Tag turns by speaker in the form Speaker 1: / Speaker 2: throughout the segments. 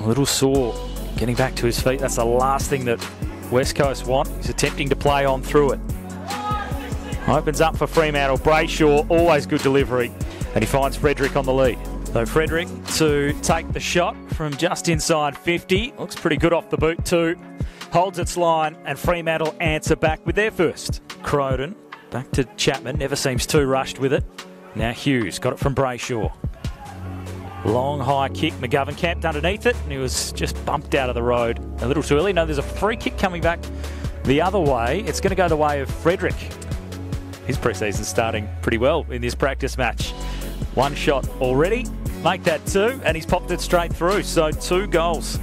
Speaker 1: little sore, getting back to his feet. That's the last thing that West Coast want. He's attempting to play on through it. Opens up for Fremantle. Brayshaw, always good delivery. And he finds Frederick on the lead. So Frederick to take the shot from just inside 50. Looks pretty good off the boot too. Holds its line and Fremantle answer back with their first. Croden back to Chapman. Never seems too rushed with it. Now Hughes got it from Brayshaw. Long high kick. McGovern camped underneath it and he was just bumped out of the road a little too early. No, there's a free kick coming back the other way. It's going to go the way of Frederick. His pre-season starting pretty well in this practice match. One shot already, make that two, and he's popped it straight through. So 2 goals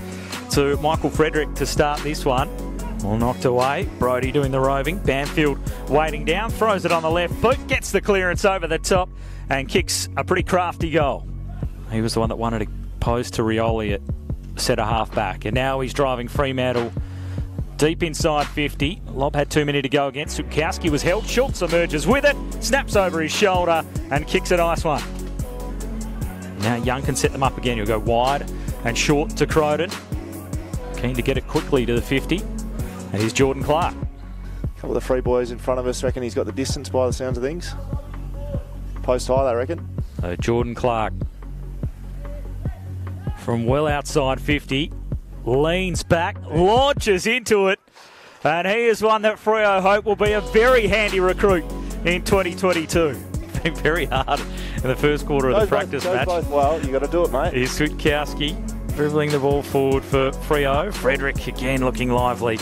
Speaker 1: to Michael Frederick to start this one. All knocked away. Brodie doing the roving. Banfield waiting down, throws it on the left boot, gets the clearance over the top and kicks a pretty crafty goal. He was the one that wanted to pose to Rioli at centre half back, and now he's driving Fremantle deep inside 50. Lob had 2 minutes to go against. Sukowski was held. Schultz emerges with it, snaps over his shoulder and kicks a nice one. Now Young can set them up again. He'll go wide and short to Croden. Keen to get it quickly to the 50. And here's Jordan Clark.
Speaker 2: A couple of the free boys in front of us reckon he's got the distance by the sounds of things. Post high, they reckon.
Speaker 1: So Jordan Clark from well outside 50. Leans back, launches into it, and he is one that Freo hope will be a very handy recruit in 2022. Been very hard in the first quarter of the practice match.
Speaker 2: Both well, you got to do it, mate.
Speaker 1: Here's Switkowski dribbling the ball forward for Freo. Frederick again looking lively.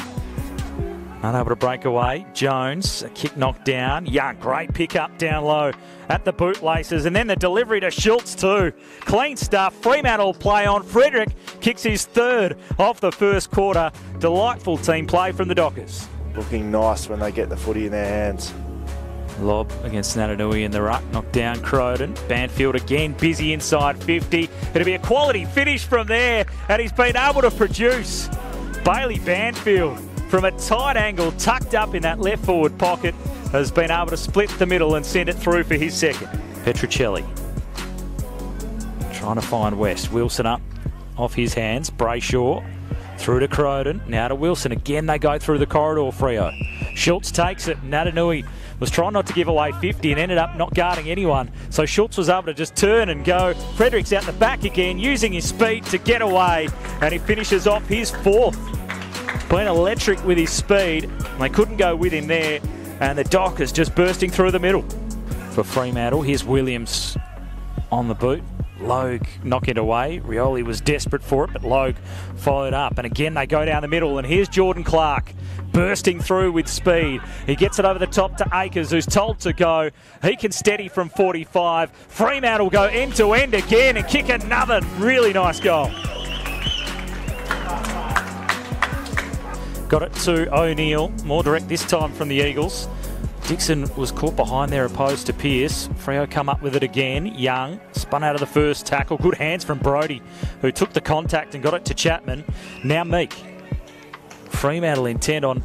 Speaker 1: Unable to break away. Jones, a kick knocked down. Young, great pick up down low at the bootlaces. And then the delivery to Schultz too. Clean stuff. Fremantle play on. Frederick kicks his 3rd of the first quarter. Delightful team play from the Dockers.
Speaker 2: Looking nice when they get the footy in their hands.
Speaker 1: Lob against Natanui in the ruck. Knocked down Croden. Banfield again busy inside 50. It'll be a quality finish from there. And he's been able to produce. Bailey Banfield, from a tight angle, tucked up in that left forward pocket, has been able to split the middle and send it through for his second. Petruccelli trying to find West. Wilson up off his hands. Brayshaw through to Croden. Now to Wilson. Again, they go through the corridor, Freo. Schultz takes it. Natanui was trying not to give away 50 and ended up not guarding anyone. So Schultz was able to just turn and go. Frederick's out the back again, using his speed to get away. And he finishes off his 4th. Been electric with his speed. They couldn't go with him there. And the Dockers just bursting through the middle. For Fremantle, here's Williams on the boot. Logue knock it away. Rioli was desperate for it, but Logue followed up. And again, they go down the middle. And here's Jordan Clark bursting through with speed. He gets it over the top to Akers, who's told to go. He can steady from 45. Fremantle go end to end again and kick another really nice goal. Got it to O'Neill, more direct this time from the Eagles. Dixon was caught behind there opposed to Pearce. Freo come up with it again. Young spun out of the first tackle. Good hands from Brodie, who took the contact and got it to Chapman. Now Meek. Fremantle intent on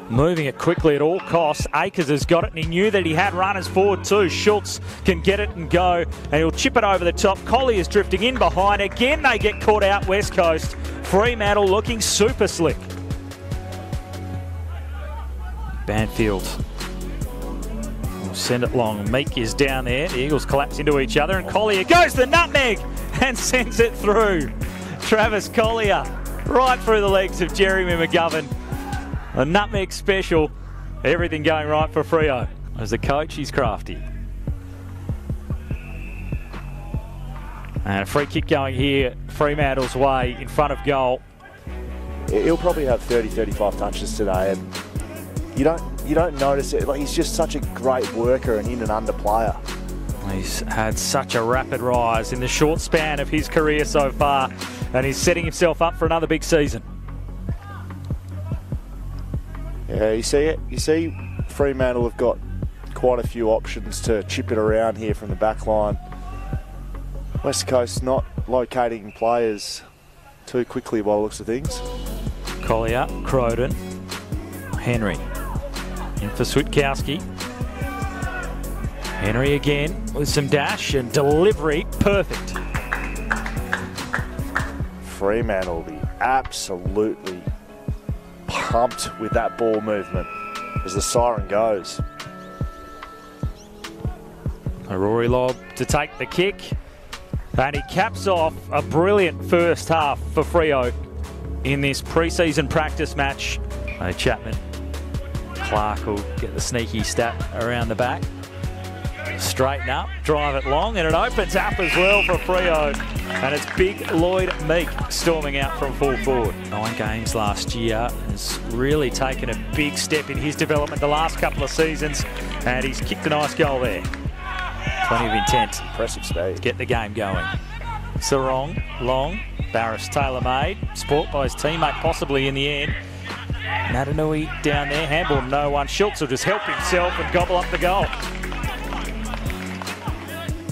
Speaker 1: moving it quickly at all costs. Akers has got it and he knew that he had runners forward too. Schultz can get it and go and he'll chip it over the top. Collier is drifting in behind. Again, they get caught out West Coast. Fremantle looking super slick. Banfield will send it long. Meek is down there. The Eagles collapse into each other and Collier goes the nutmeg and sends it through. Travis Collier right through the legs of Jeremy McGovern. A nutmeg special. Everything going right for Freo. As the coach, he's crafty. And a free kick going here Fremantle's way in front of goal.
Speaker 2: He'll probably have 30-35 touches today, and you don't notice it. Like, he's just such a great worker and in and under player.
Speaker 1: He's had such a rapid rise in the short span of his career so far, and he's setting himself up for another big season.
Speaker 2: Yeah, you see it. You see, Fremantle have got quite a few options to chip it around here from the back line. West Coast not locating players too quickly by the looks of things.
Speaker 1: Collier, Croden, Henry. In for Switkowski. Henry again with some dash and delivery. Perfect.
Speaker 2: Fremantle will be absolutely pumped with that ball movement as the siren goes.
Speaker 1: Rory Lobb to take the kick, and he caps off a brilliant first half for Freo in this pre-season practice match. Chapman, Clark will get the sneaky stat around the back. Straighten up, drive it long, and it opens up as well for Freo. And it's big Lloyd Meek storming out from full forward. 9 games last year, has really taken a big step in his development the last couple of seasons, and he's kicked a nice goal there. Plenty of intent.
Speaker 2: Impressive speed.
Speaker 1: To get the game going. Sarong, long, Barris tailor-made, sport by his teammate possibly in the end. Natanui down there, handball no one. Schultz will just help himself and gobble up the goal.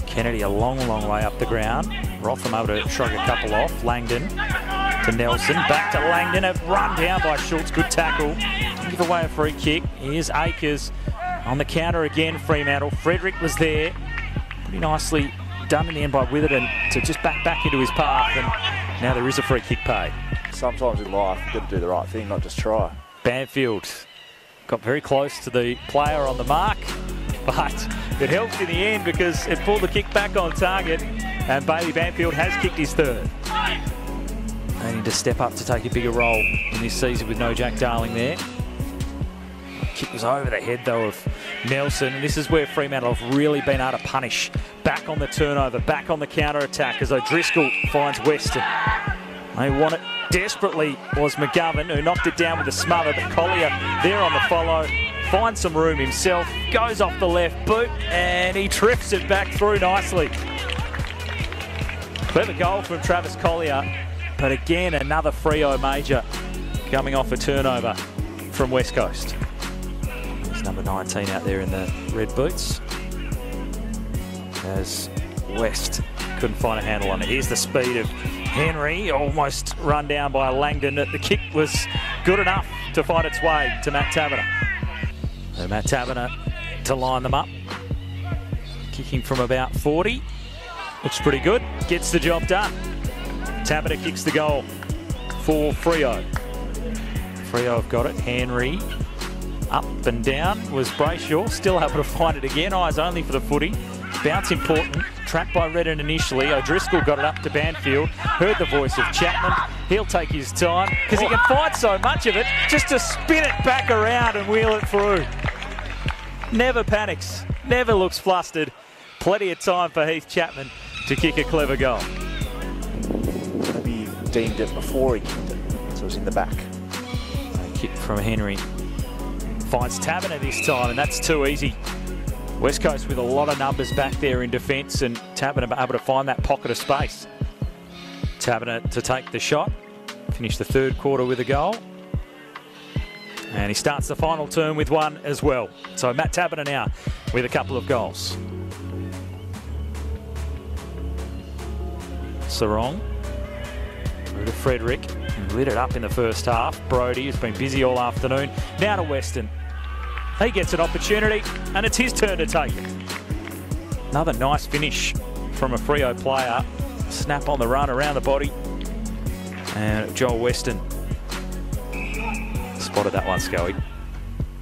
Speaker 1: Kennedy a long way up the ground. Rotham able to shrug a couple off. Langdon to Nelson. Back to Langdon. A run down by Schultz. Good tackle. Give away a free kick. Here's Akers on the counter again. Fremantle. Frederick was there. Pretty nicely done in the end by Witherden to just back into his path. And now there is a free kick paid.
Speaker 2: Sometimes in life you've got to do the right thing, not just try.
Speaker 1: Banfield got very close to the player on the mark, but it helped in the end because it pulled the kick back on target, and Bailey Banfield has kicked his third. They need to step up to take a bigger role in this season with no Jack Darling there. Kick was over the head though of Nelson, and this is where Fremantle have really been able to punish. Back on the turnover, back on the counter-attack as O'Driscoll finds Weston. They want it desperately was McGovern, who knocked it down with a smother, but Collier there on the follow, finds some room himself, goes off the left boot, and he trips it back through nicely. Clever goal from Travis Collier, but again another Freo major coming off a turnover from West Coast. There's number 19 out there in the red boots, as West couldn't find a handle on it. Here's the speed of Henry, almost run down by Langdon. The kick was good enough to find its way to Matt Taberner. So Matt Taberner to line them up. Kicking from about 40. Looks pretty good. Gets the job done. Taberner kicks the goal for Freo. Freo have got it. Henry up and down was Brayshaw. Still able to find it again. Eyes only for the footy. Bounce important. Trapped by Redden initially. O'Driscoll got it up to Banfield. Heard the voice of Chapman. He'll take his time because he can find so much of it just to spin it back around and wheel it through. Never panics. Never looks flustered. Plenty of time for Heath Chapman to kick a clever goal.
Speaker 2: Maybe he deemed it before he kicked it, so it was in the back.
Speaker 1: A kick from Henry. Finds Taberner this time, and that's too easy. West Coast with a lot of numbers back there in defence, and Taberner able to find that pocket of space. Taberner to take the shot, finish the third quarter with a goal. And he starts the final term with one as well. So Matt Taberner now with a couple of goals. Sarong through to Frederick, who lit it up in the first half. Brodie has been busy all afternoon. Now to Weston. He gets an opportunity, and it's his turn to take it. Another nice finish from a Freo player. Snap on the run around the body. And Joel Weston spotted that one, Scully.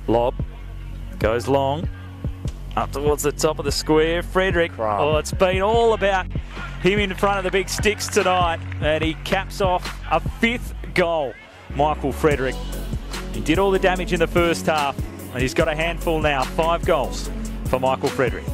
Speaker 1: Lob goes long, up towards the top of the square. Frederick, oh, it's been all about him in front of the big sticks tonight, and he caps off a 5th goal. Michael Frederick. He did all the damage in the first half, and he's got a handful now. 5 goals for Michael Frederick.